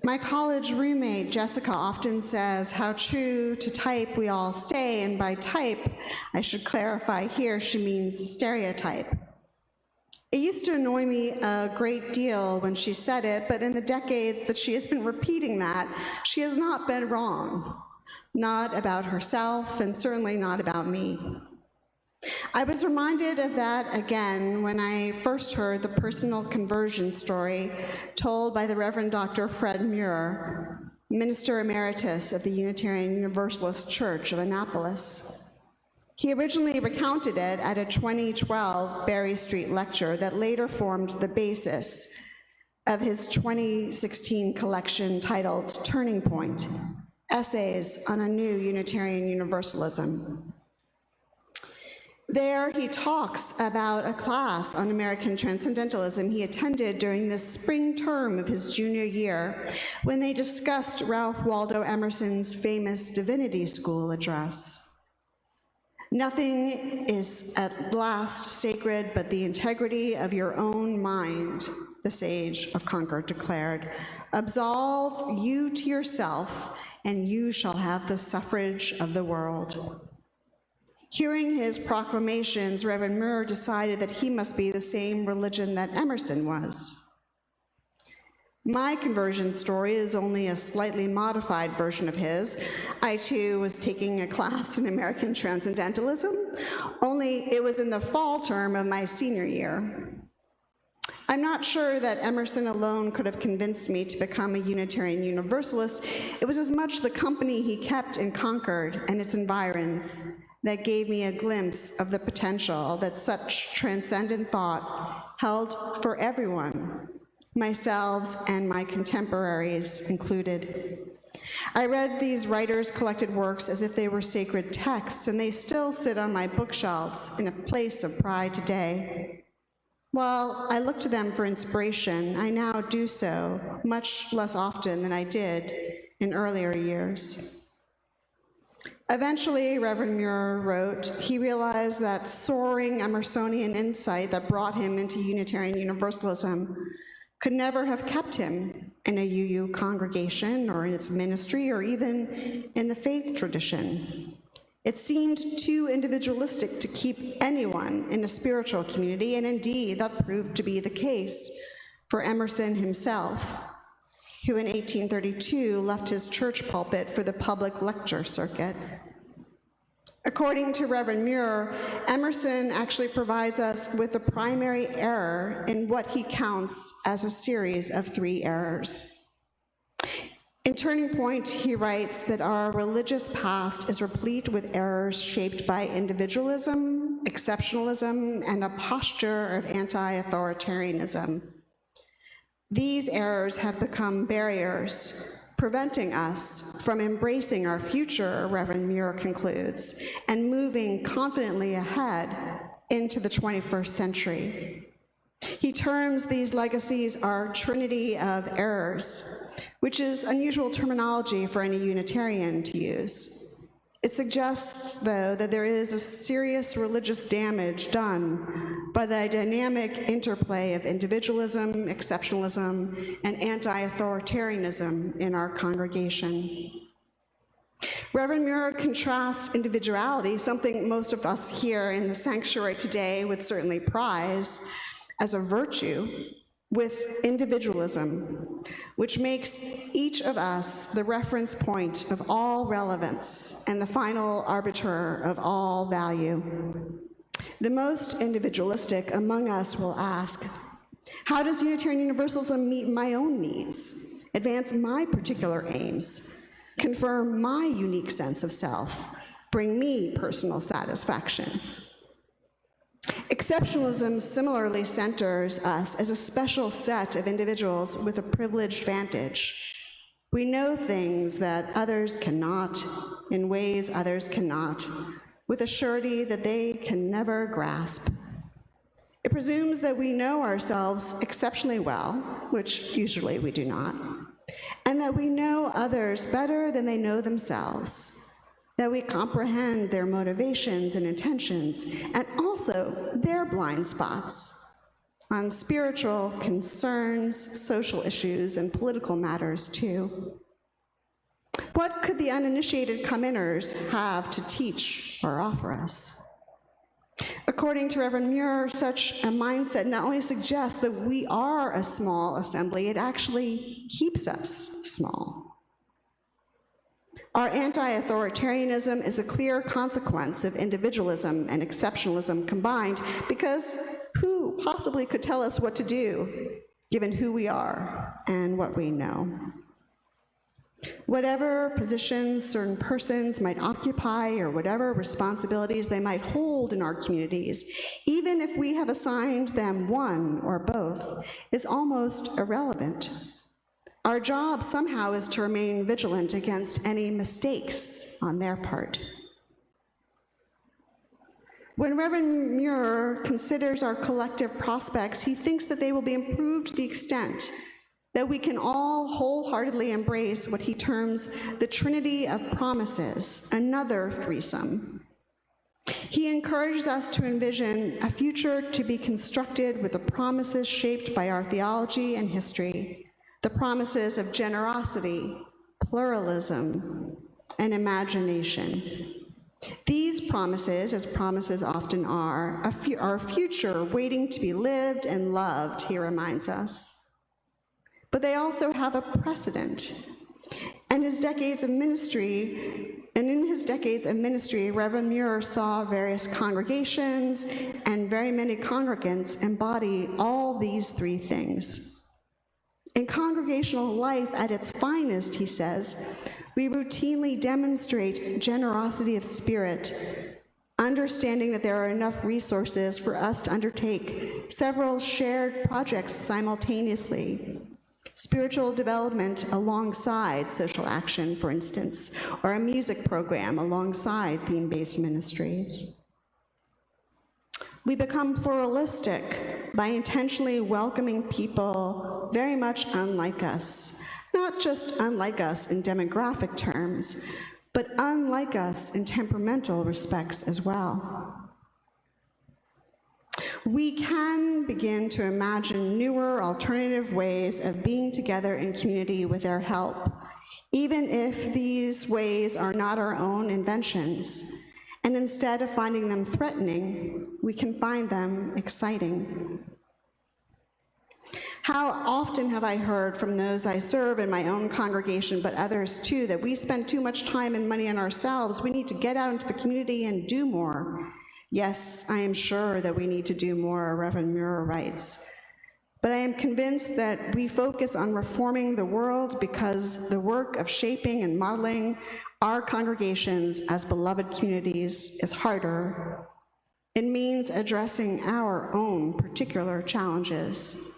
My college roommate, Jessica, often says how true to type we all stay, and by type, I should clarify here, she means stereotype. It used to annoy me a great deal when she said it, but in the decades that she has been repeating that, she has not been wrong. Not about herself, and certainly not about me. I was reminded of that again when I first heard the personal conversion story told by the Reverend Dr. Fred Muir, Minister Emeritus of the Unitarian Universalist Church of Annapolis. He originally recounted it at a 2012 Berry Street lecture that later formed the basis of his 2016 collection titled Turning Point, Essays on a New Unitarian Universalism. There he talks about a class on American Transcendentalism he attended during the spring term of his junior year when they discussed Ralph Waldo Emerson's famous Divinity School address. Nothing is at last sacred but the integrity of your own mind, the sage of Concord declared. Absolve you to yourself, and you shall have the suffrage of the world. Hearing his proclamations, Reverend Muir decided that he must be the same religion that Emerson was. My conversion story is only a slightly modified version of his. I, too, was taking a class in American Transcendentalism, only it was in the fall term of my senior year. I'm not sure that Emerson alone could have convinced me to become a Unitarian Universalist. It was as much the company he kept in Concord and its environs that gave me a glimpse of the potential that such transcendent thought held for everyone, myself and my contemporaries included. I read these writers' collected works as if they were sacred texts, and they still sit on my bookshelves in a place of pride today. While I look to them for inspiration, I now do so much less often than I did in earlier years. Eventually, Reverend Muir wrote, he realized that soaring Emersonian insight that brought him into Unitarian Universalism could never have kept him in a UU congregation or in its ministry or even in the faith tradition. It seemed too individualistic to keep anyone in a spiritual community, and indeed that proved to be the case for Emerson himself, who in 1832 left his church pulpit for the public lecture circuit. According to Reverend Muir, Emerson actually provides us with a primary error in what he counts as a series of 3 errors. In Turning Point, he writes that our religious past is replete with errors shaped by individualism, exceptionalism, and a posture of anti-authoritarianism. These errors have become barriers preventing us from embracing our future, Reverend Muir concludes, and moving confidently ahead into the 21st century. He terms these legacies our trinity of errors, which is unusual terminology for any Unitarian to use. It suggests, though, that there is a serious religious damage done by the dynamic interplay of individualism, exceptionalism, and anti-authoritarianism in our congregation. Reverend Muir contrasts individuality, something most of us here in the sanctuary today would certainly prize as a virtue, with individualism, which makes each of us the reference point of all relevance and the final arbiter of all value. The most individualistic among us will ask, how does Unitarian Universalism meet my own needs, advance my particular aims, confirm my unique sense of self, bring me personal satisfaction? Exceptionalism similarly centers us as a special set of individuals with a privileged vantage. We know things that others cannot, in ways others cannot, with a surety that they can never grasp. It presumes that we know ourselves exceptionally well, which usually we do not, and that we know others better than they know themselves, that we comprehend their motivations and intentions, and also their blind spots. on spiritual concerns, social issues, and political matters too. What could the uninitiated come-inners have to teach or offer us? According to Reverend Muir, such a mindset not only suggests that we are a small assembly, it actually keeps us small. Our anti-authoritarianism is a clear consequence of individualism and exceptionalism combined, because who possibly could tell us what to do, given who we are and what we know? Whatever positions certain persons might occupy or whatever responsibilities they might hold in our communities, even if we have assigned them one or both, is almost irrelevant. Our job somehow is to remain vigilant against any mistakes on their part. When Reverend Muir considers our collective prospects, he thinks that they will be improved to the extent that we can all wholeheartedly embrace what he terms the Trinity of Promises, another threesome. He encourages us to envision a future to be constructed with the promises shaped by our theology and history, the promises of generosity, pluralism, and imagination. These promises, as promises often are a future waiting to be lived and loved, he reminds us. But they also have a precedent. And in his decades of ministry, Reverend Muir saw various congregations and very many congregants embody all these three things. In congregational life at its finest, he says, we routinely demonstrate generosity of spirit, understanding that there are enough resources for us to undertake several shared projects simultaneously. Spiritual development alongside social action, for instance, or a music program alongside theme-based ministries. We become pluralistic by intentionally welcoming people very much unlike us, not just unlike us in demographic terms, but unlike us in temperamental respects as well. We can begin to imagine newer, alternative ways of being together in community with their help, even if these ways are not our own inventions. And instead of finding them threatening, we can find them exciting. How often have I heard from those I serve in my own congregation, but others too, that we spend too much time and money on ourselves. We need to get out into the community and do more. Yes, I am sure that we need to do more, Reverend Muir writes. But I am convinced that we focus on reforming the world because the work of shaping and modeling our congregations as beloved communities is harder. It means addressing our own particular challenges.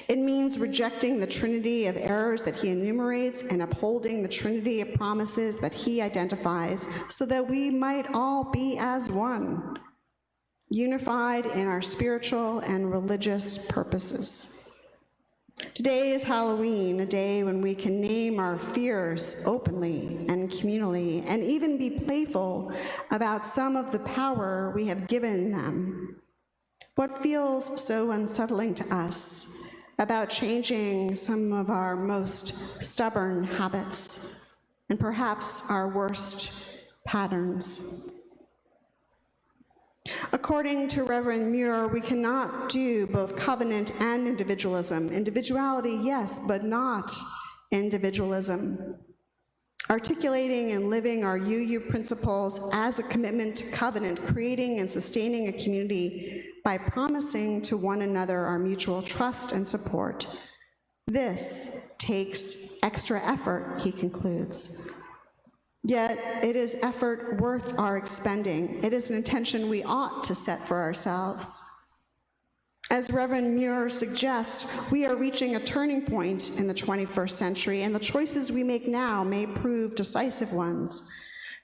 It means rejecting the trinity of errors that he enumerates and upholding the trinity of promises that he identifies so that we might all be as one, unified in our spiritual and religious purposes. Today is Halloween, a day when we can name our fears openly and communally, and even be playful about some of the power we have given them. What feels so unsettling to us about changing some of our most stubborn habits and perhaps our worst patterns? According to Reverend Muir, we cannot do both covenant and individualism. Individuality, yes, but not individualism. Articulating and living our UU principles as a commitment to covenant, creating and sustaining a community by promising to one another our mutual trust and support. This takes extra effort, he concludes. Yet it is effort worth our expending. It is an intention we ought to set for ourselves. As Reverend Muir suggests, we are reaching a turning point in the 21st century, and the choices we make now may prove decisive ones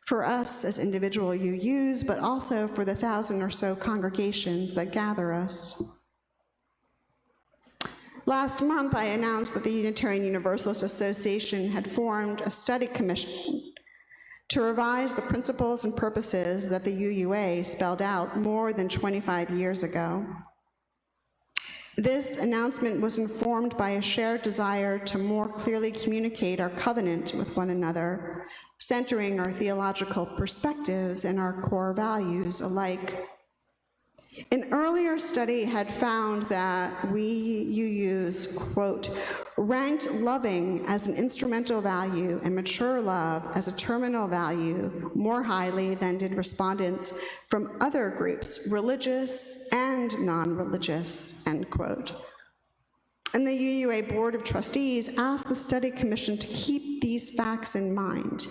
for us as individual UUs, but also for the 1,000 or so congregations that gather us. Last month, I announced that the Unitarian Universalist Association had formed a study commission to revise the principles and purposes that the UUA spelled out more than 25 years ago. This announcement was informed by a shared desire to more clearly communicate our covenant with one another, centering our theological perspectives and our core values alike. An earlier study had found that we UUs, quote, ranked loving as an instrumental value and mature love as a terminal value more highly than did respondents from other groups, religious and non-religious, end quote. And the UUA Board of Trustees asked the study commission to keep these facts in mind.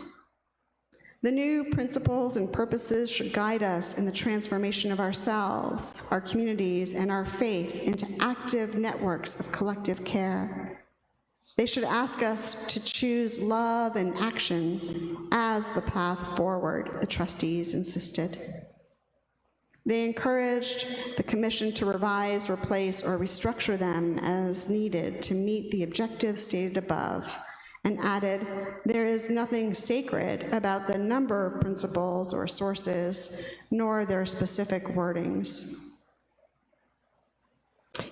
The new principles and purposes should guide us in the transformation of ourselves, our communities, and our faith into active networks of collective care. They should ask us to choose love and action as the path forward, the trustees insisted. They encouraged the commission to revise, replace, or restructure them as needed to meet the objectives stated above, and added, there is nothing sacred about the number of principles or sources, nor their specific wordings.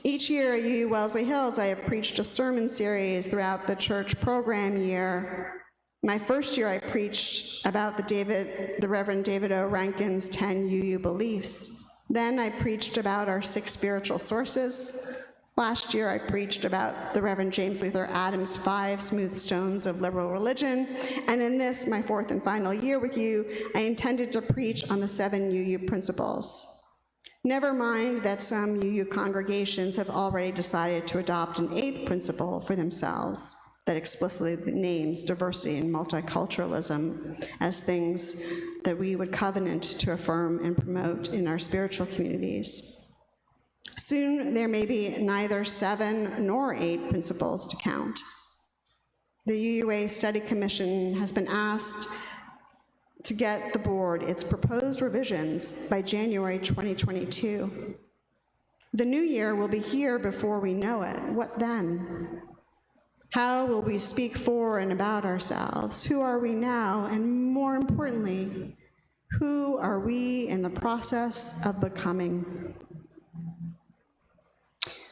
Each year at UU Wellesley Hills, I have preached a sermon series throughout the church program year. My first year, I preached about the Reverend David O. Rankin's 10 UU beliefs. Then I preached about our 6 spiritual sources. Last year, I preached about the Reverend James Luther Adams' 5 smooth stones of liberal religion, and in this, my 4th and final year with you, I intended to preach on the 7 UU principles. Never mind that some UU congregations have already decided to adopt an 8th principle for themselves that explicitly names diversity and multiculturalism as things that we would covenant to affirm and promote in our spiritual communities. Soon, there may be neither 7 nor 8 principles to count. The UUA Study Commission has been asked to get the board its proposed revisions by January 2022. The new year will be here before we know it. What then? How will we speak for and about ourselves? Who are we now? And more importantly, who are we in the process of becoming?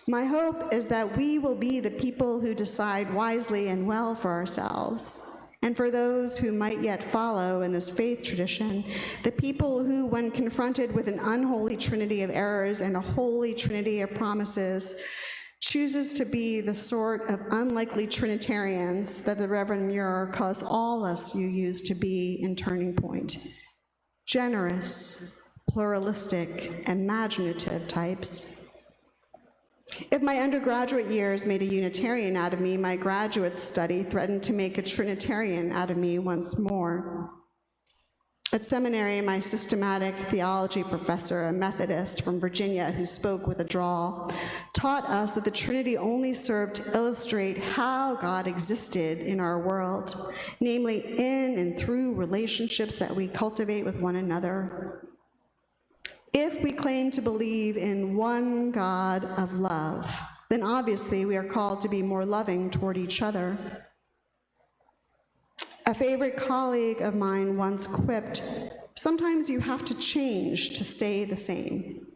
My hope is that we will be the people who decide wisely and well for ourselves, and for those who might yet follow in this faith tradition, the people who, when confronted with an unholy trinity of errors and a holy trinity of promises, chooses to be the sort of unlikely Trinitarians that the Reverend Muir calls all us UUs to be in Turning Point. Generous, pluralistic, imaginative types. If my undergraduate years made a Unitarian out of me, my graduate study threatened to make a Trinitarian out of me once more. At seminary, my systematic theology professor, a Methodist from Virginia who spoke with a drawl, taught us that the Trinity only served to illustrate how God existed in our world, namely in and through relationships that we cultivate with one another. If we claim to believe in one God of love, then obviously we are called to be more loving toward each other. A favorite colleague of mine once quipped, sometimes you have to change to stay the same.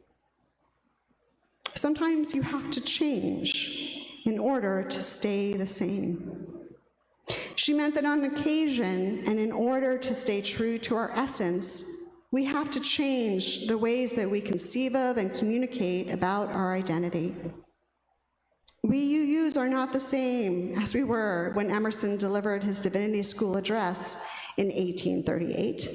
Sometimes you have to change in order to stay the same. She meant that on occasion, and in order to stay true to our essence, we have to change the ways that we conceive of and communicate about our identity. We UUs are not the same as we were when Emerson delivered his Divinity School address in 1838.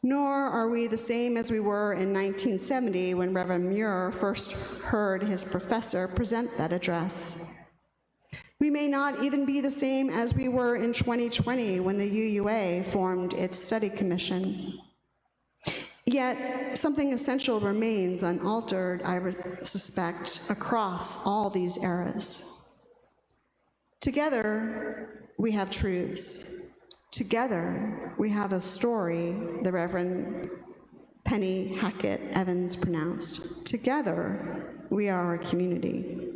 Nor are we the same as we were in 1970 when Reverend Muir first heard his professor present that address. We may not even be the same as we were in 2020 when the UUA formed its study commission. Yet, something essential remains unaltered, I suspect, across all these eras. Together, we have truths. Together, we have a story, the Reverend Penny Hackett Evans pronounced. Together, we are a community.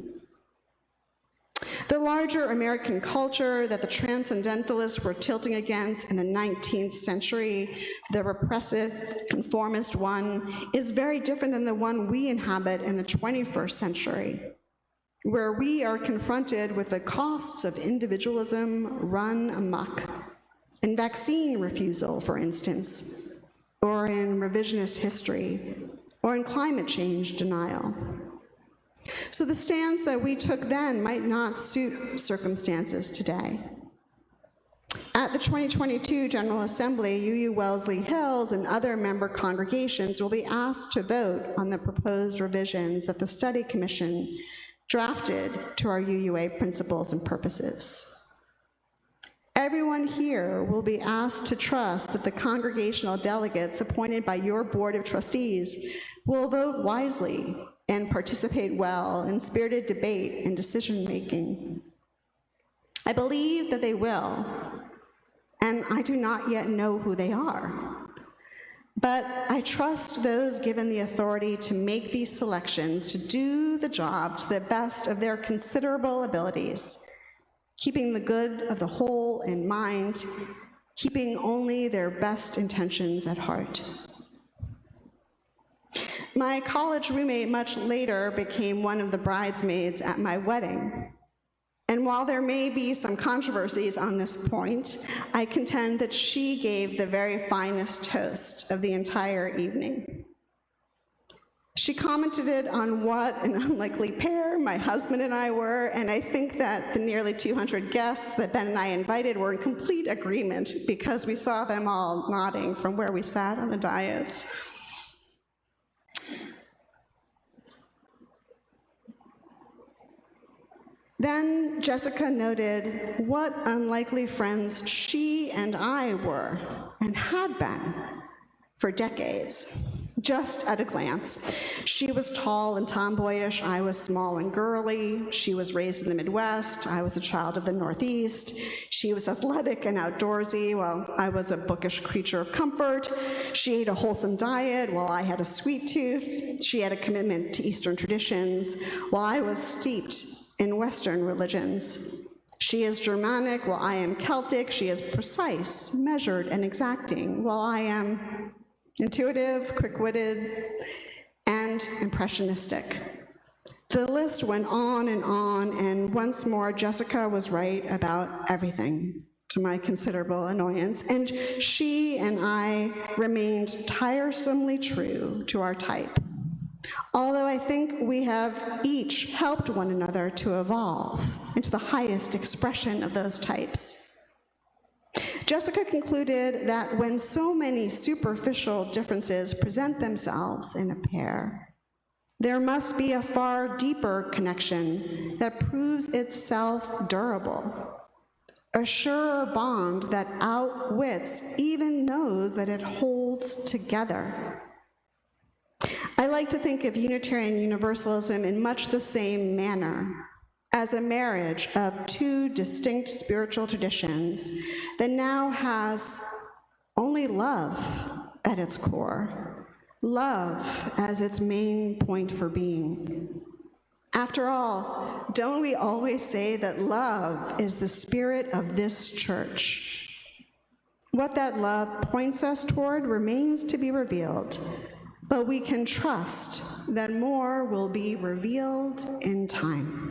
The larger American culture that the transcendentalists were tilting against in the 19th century, the repressive, conformist one, is very different than the one we inhabit in the 21st century, where we are confronted with the costs of individualism run amok, in vaccine refusal, for instance, or in revisionist history, or in climate change denial. So the stance that we took then might not suit circumstances today. At the 2022 General Assembly, UU Wellesley Hills and other member congregations will be asked to vote on the proposed revisions that the Study Commission drafted to our UUA principles and purposes. Everyone here will be asked to trust that the congregational delegates appointed by your Board of Trustees will vote wisely and participate well in spirited debate and decision-making. I believe that they will, and I do not yet know who they are. But I trust those given the authority to make these selections to do the job to the best of their considerable abilities, keeping the good of the whole in mind, keeping only their best intentions at heart. My college roommate much later became one of the bridesmaids at my wedding. And while there may be some controversies on this point, I contend that she gave the very finest toast of the entire evening. She commented on what an unlikely pair my husband and I were, and I think that the nearly 200 guests that Ben and I invited were in complete agreement because we saw them all nodding from where we sat on the dais. Then Jessica noted what unlikely friends she and I were and had been for decades, just at a glance. She was tall and tomboyish, I was small and girly. She was raised in the Midwest, I was a child of the Northeast. She was athletic and outdoorsy, while I was a bookish creature of comfort. She ate a wholesome diet, while I had a sweet tooth. She had a commitment to Eastern traditions, while I was steeped in Western religions. She is Germanic, while I am Celtic. She is precise, measured, and exacting, while I am intuitive, quick-witted, and impressionistic. The list went on, and once more, Jessica was right about everything, to my considerable annoyance, and she and I remained tiresomely true to our type. Although I think we have each helped one another to evolve into the highest expression of those types. Jessica concluded that when so many superficial differences present themselves in a pair, there must be a far deeper connection that proves itself durable, a surer bond that outwits even those that it holds together. I like to think of Unitarian Universalism in much the same manner, as a marriage of two distinct spiritual traditions that now has only love at its core, love as its main point for being. After all, don't we always say that love is the spirit of this church? What that love points us toward remains to be revealed, but we can trust that more will be revealed in time.